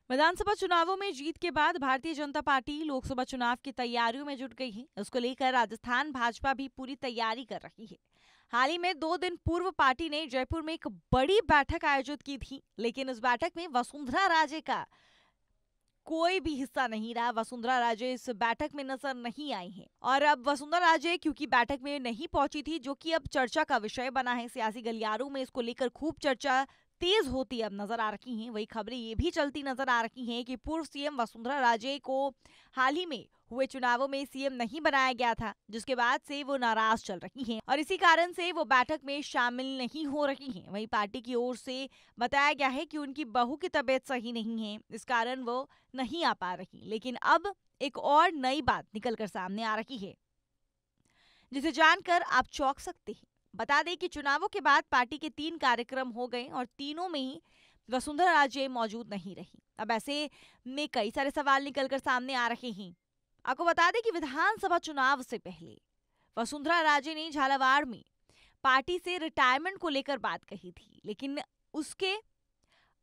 विधानसभा चुनावों में जीत के बाद भारतीय जनता पार्टी लोकसभा चुनाव की तैयारियों में जुट गई है। उसको लेकर राजस्थान भाजपा भी पूरी तैयारी कर रही है। हाल ही में 2 दिन पूर्व पार्टी ने जयपुर में एक बड़ी बैठक आयोजित की थी, लेकिन इस बैठक में वसुंधरा राजे का कोई भी हिस्सा नहीं रहा। वसुंधरा राजे इस बैठक में नजर नहीं आई हैं और अब वसुंधरा राजे क्योंकि बैठक में नहीं पहुंची थी, जो कि अब चर्चा का विषय बना है। सियासी गलियारों में इसको लेकर खूब चर्चा तेज होती अब नजर आ रही हैं। वही खबरें ये भी चलती नजर आ रही हैं कि पूर्व सीएम वसुंधरा राजे को हाल ही में हुए चुनावों में सीएम नहीं बनाया गया था, जिसके बाद से वो नाराज चल रही हैं और इसी कारण से वो बैठक में शामिल नहीं हो रही हैं। वहीं पार्टी की ओर से बताया गया है कि उनकी बहू की तबीयत सही नहीं है, इस कारण वो नहीं आ पा रही। लेकिन अब एक और नई बात निकलकर सामने आ रही है, जिसे जानकर आप चौंक सकते हैं। बता दें कि चुनावों के बाद पार्टी के 3 कार्यक्रम हो गए और तीनों में ही वसुंधरा राजे मौजूद नहीं रही। अब ऐसे में कई सारे सवाल निकलकर सामने आ रहे हैं। आपको बता दें कि विधानसभा चुनाव से पहले वसुंधरा राजे ने झालावाड़ में पार्टी से रिटायरमेंट को लेकर बात कही थी, लेकिन उसके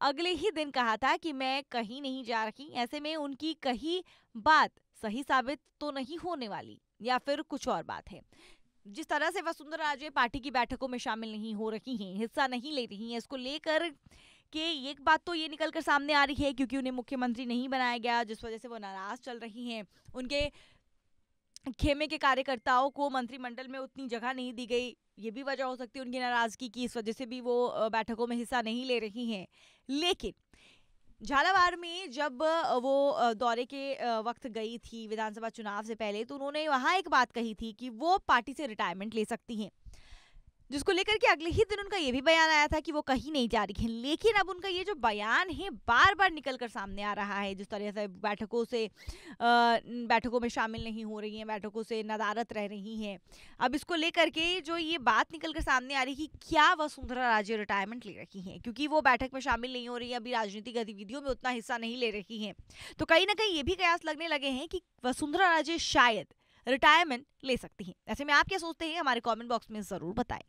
अगले ही दिन कहा था कि मैं कहीं नहीं जा रही। ऐसे में उनकी कही बात सही साबित तो नहीं होने वाली, या फिर कुछ और बात है। जिस तरह से वसुंधरा राजे पार्टी की बैठकों में शामिल नहीं हो रही हैं, हिस्सा नहीं ले रही हैं, इसको लेकर के एक बात तो ये निकलकर सामने आ रही है क्योंकि उन्हें मुख्यमंत्री नहीं बनाया गया, जिस वजह से वो नाराज चल रही हैं। उनके खेमे के कार्यकर्ताओं को मंत्रिमंडल में उतनी जगह नहीं दी गई, ये भी वजह हो सकती है उनकी नाराजगी की, इस वजह से भी वो बैठकों में हिस्सा नहीं ले रही हैं। लेकिन झालावाड़ में जब वो दौरे के वक्त गई थी विधानसभा चुनाव से पहले, तो उन्होंने वहां एक बात कही थी कि वो पार्टी से रिटायरमेंट ले सकती हैं, जिसको लेकर के अगले ही दिन उनका ये भी बयान आया था कि वो कहीं नहीं जा रही है। लेकिन अब उनका ये जो बयान है बार बार निकल कर सामने आ रहा है, जिस तरह से बैठकों में शामिल नहीं हो रही हैं, बैठकों से नदारत रह रही हैं। अब इसको लेकर के जो ये बात निकल कर सामने आ रही है कि क्या वसुंधरा राजे रिटायरमेंट ले रही हैं, क्योंकि वो बैठक में शामिल नहीं हो रही है, अभी राजनीतिक गतिविधियों में उतना हिस्सा नहीं ले रही हैं। तो कहीं ना कहीं ये भी कयास लगने लगे हैं कि वसुंधरा राजे शायद रिटायरमेंट ले सकती हैं। ऐसे में आप क्या सोचते हैं, हमारे कमेंट बॉक्स में जरूर बताएं।